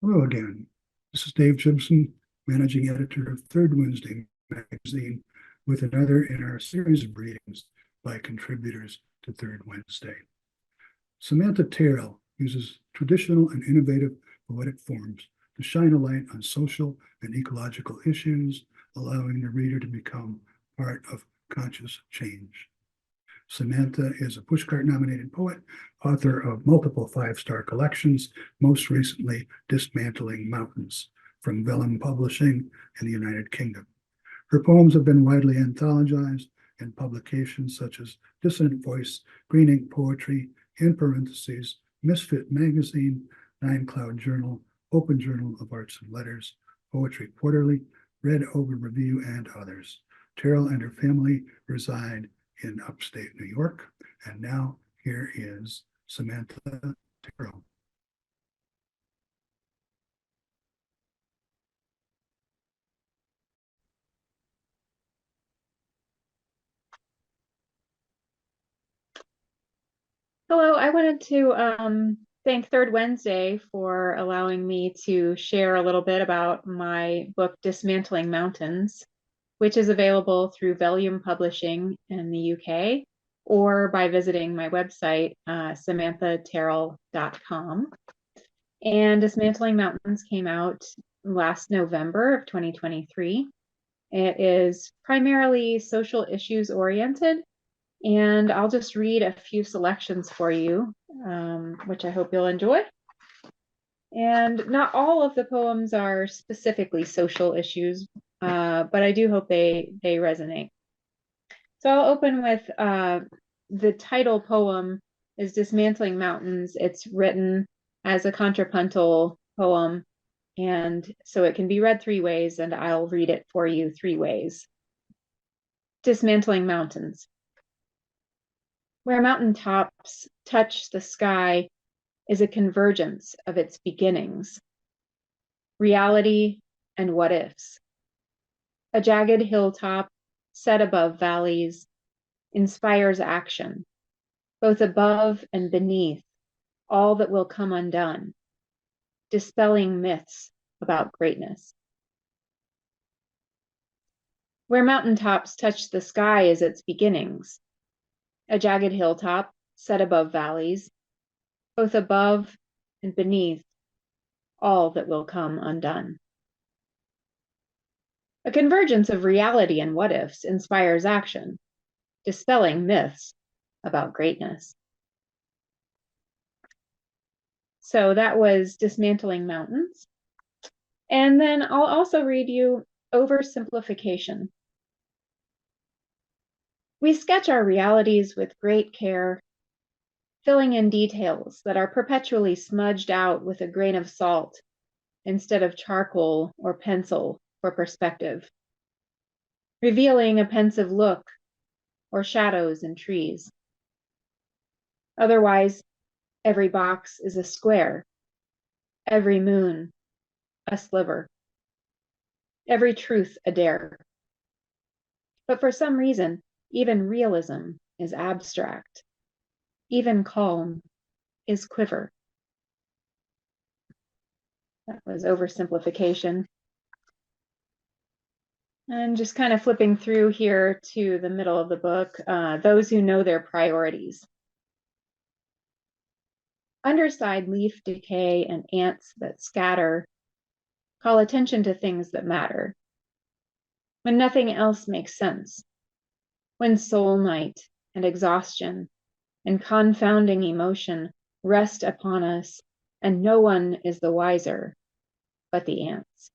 Hello again. This is Dave Gibson, managing editor of Third Wednesday magazine, with another in our series of readings by contributors to Third Wednesday. Samantha Terrell uses traditional and innovative poetic forms to shine a light on social and ecological issues, allowing the reader to become part of conscious change. Samantha is a Pushcart-nominated poet, author of multiple five-star collections, most recently Dismantling Mountains, from Vellum Publishing in the United Kingdom. Her poems have been widely anthologized in publications such as Dissonant Voice, Green Ink Poetry, in parentheses, Misfit Magazine, Nine Cloud Journal, Open Journal of Arts and Letters, Poetry Quarterly, Read Over Review, and others. Terrell and her family reside in upstate New York. And now here is Samantha Terrell. Hello, I wanted to thank Third Wednesday for allowing me to share a little bit about my book, Dismantling Mountains, which is available through Vellum Publishing in the UK or by visiting my website, samanthaterrell.com. And Dismantling Mountains came out last November of 2023. It is primarily social issues oriented, and I'll just read a few selections for you, which I hope you'll enjoy. And not all of the poems are specifically social issues, but I do hope they resonate. So I'll open with the title poem is Dismantling Mountains. It's written as a contrapuntal poem, and so it can be read three ways, and I'll read it for you three ways. Dismantling Mountains. Where mountaintops touch the sky is a convergence of its beginnings, reality and what ifs. A jagged hilltop set above valleys inspires action, both above and beneath all that will come undone, dispelling myths about greatness. Where mountaintops touch the sky is its beginnings, a jagged hilltop set above valleys, both above and beneath all that will come undone. A convergence of reality and what ifs inspires action, dispelling myths about greatness. So that was Dismantling Mountains. And then I'll also read you Oversimplification. We sketch our realities with great care, filling in details that are perpetually smudged out with a grain of salt instead of charcoal or pencil for perspective, revealing a pensive look or shadows in trees. Otherwise, every box is a square, every moon a sliver, every truth a dare. But for some reason, even realism is abstract. Even calm is quiver. That was Oversimplification. And just kind of flipping through here to the middle of the book, Those Who Know Their Priorities. Underside leaf decay and ants that scatter call attention to things that matter. When nothing else makes sense, when soul night and exhaustion and confounding emotion rest upon us, and no one is the wiser but the ants.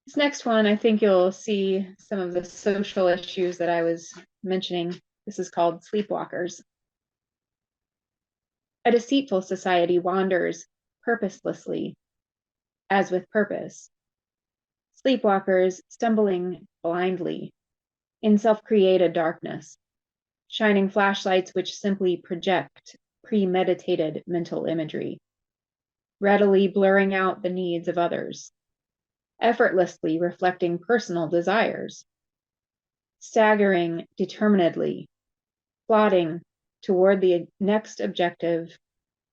This next one, I think you'll see some of the social issues that I was mentioning. This is called Sleepwalkers. A deceitful society wanders purposelessly, as with purpose. Sleepwalkers stumbling blindly in self-created darkness, shining flashlights which simply project premeditated mental imagery, readily blurring out the needs of others, effortlessly reflecting personal desires, staggering determinedly, plodding toward the next objective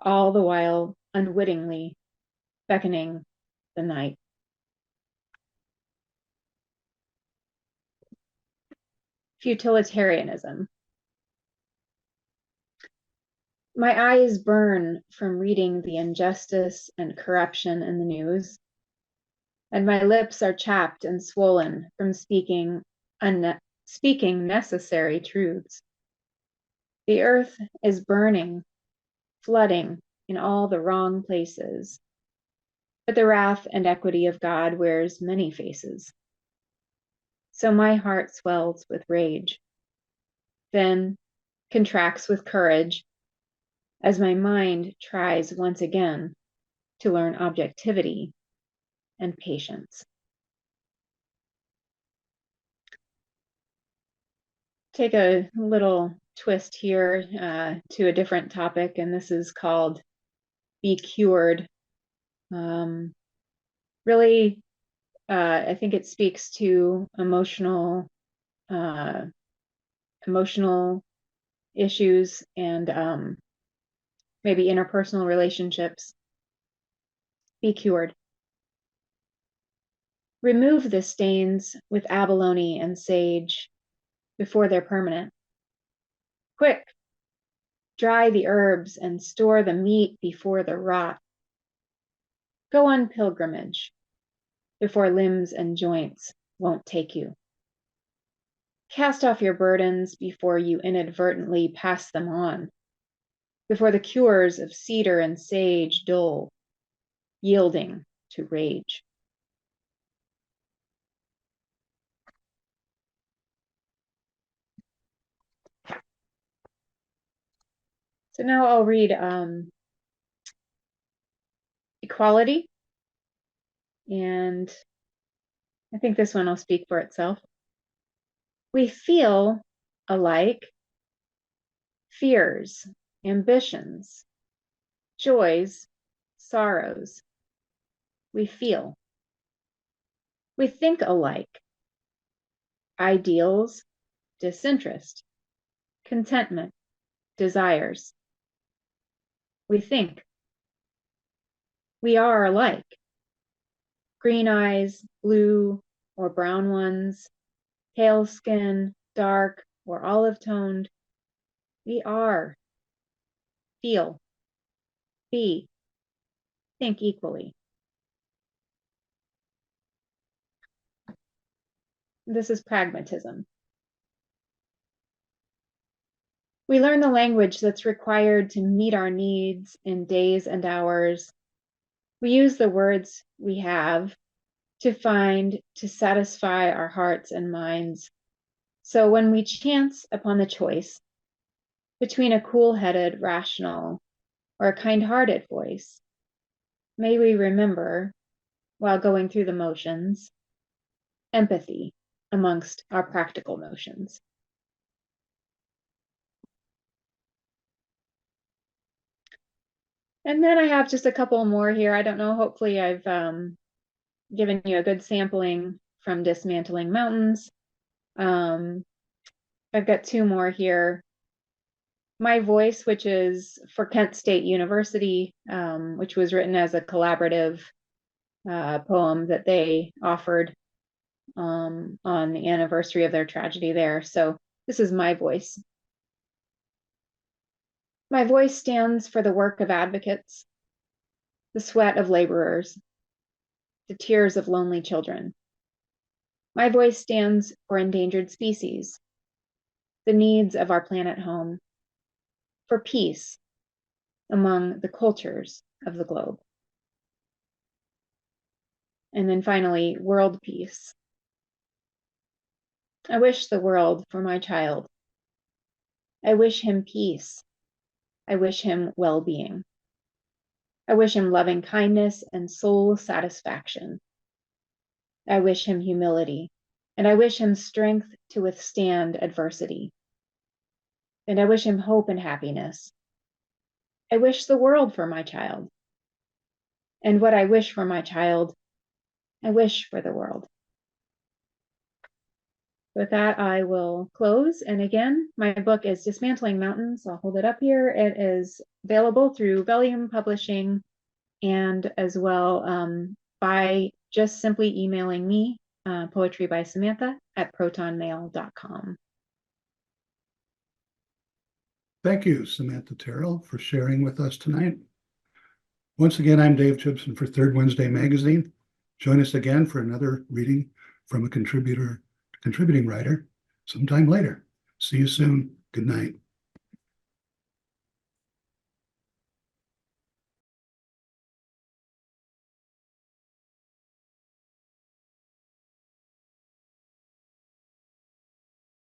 all the while unwittingly beckoning the night. Futilitarianism. My eyes burn from reading the injustice and corruption in the news, and my lips are chapped and swollen from speaking necessary truths. The earth is burning, flooding in all the wrong places, but the wrath and equity of God wears many faces. So my heart swells with rage, then contracts with courage as my mind tries once again to learn objectivity and patience. Take a little twist here to a different topic, and this is called Be Cured. Really, I think it speaks to emotional issues and maybe interpersonal relationships. Be cured. Remove the stains with abalone and sage before they're permanent. Quick, dry the herbs and store the meat before the rot. Go on pilgrimage before limbs and joints won't take you. Cast off your burdens before you inadvertently pass them on, before the cures of cedar and sage dull, yielding to rage. So now I'll read equality, and I think this one will speak for itself. We feel alike fears, ambitions, joys, sorrows. We feel. We think alike. Ideals, disinterest, contentment, desires. We think. We are alike. Green eyes, blue or brown ones, pale skin, dark or olive toned. We are. Feel. Be. Think equally. This is pragmatism. We learn the language that's required to meet our needs in days and hours. We use the words we have to satisfy our hearts and minds. So when we chance upon the choice between a cool-headed, rational, or a kind-hearted voice, may we remember, while going through the motions, empathy amongst our practical notions. And then I have just a couple more here. I don't know, hopefully I've given you a good sampling from Dismantling Mountains. I've got two more here. My Voice, which is for Kent State University, which was written as a collaborative poem that they offered on the anniversary of their tragedy there. So this is my voice. My voice stands for the work of advocates, the sweat of laborers, the tears of lonely children. My voice stands for endangered species, the needs of our planet home, for peace among the cultures of the globe. And then finally, world peace. I wish the world for my child. I wish him peace. I wish him well-being. I wish him loving kindness and soul satisfaction. I wish him humility, and I wish him strength to withstand adversity. And I wish him hope and happiness. I wish the world for my child. And what I wish for my child, I wish for the world. With that, I will close. And again, my book is Dismantling Mountains. I'll hold it up here. It is available through Volume Publishing and as well by just simply emailing me, Poetry by Samantha at protonmail.com. Thank you, Samantha Terrell, for sharing with us tonight. Once again, I'm Dave Gibson for Third Wednesday Magazine. Join us again for another reading from a contributing writer sometime later. See you soon. Good night.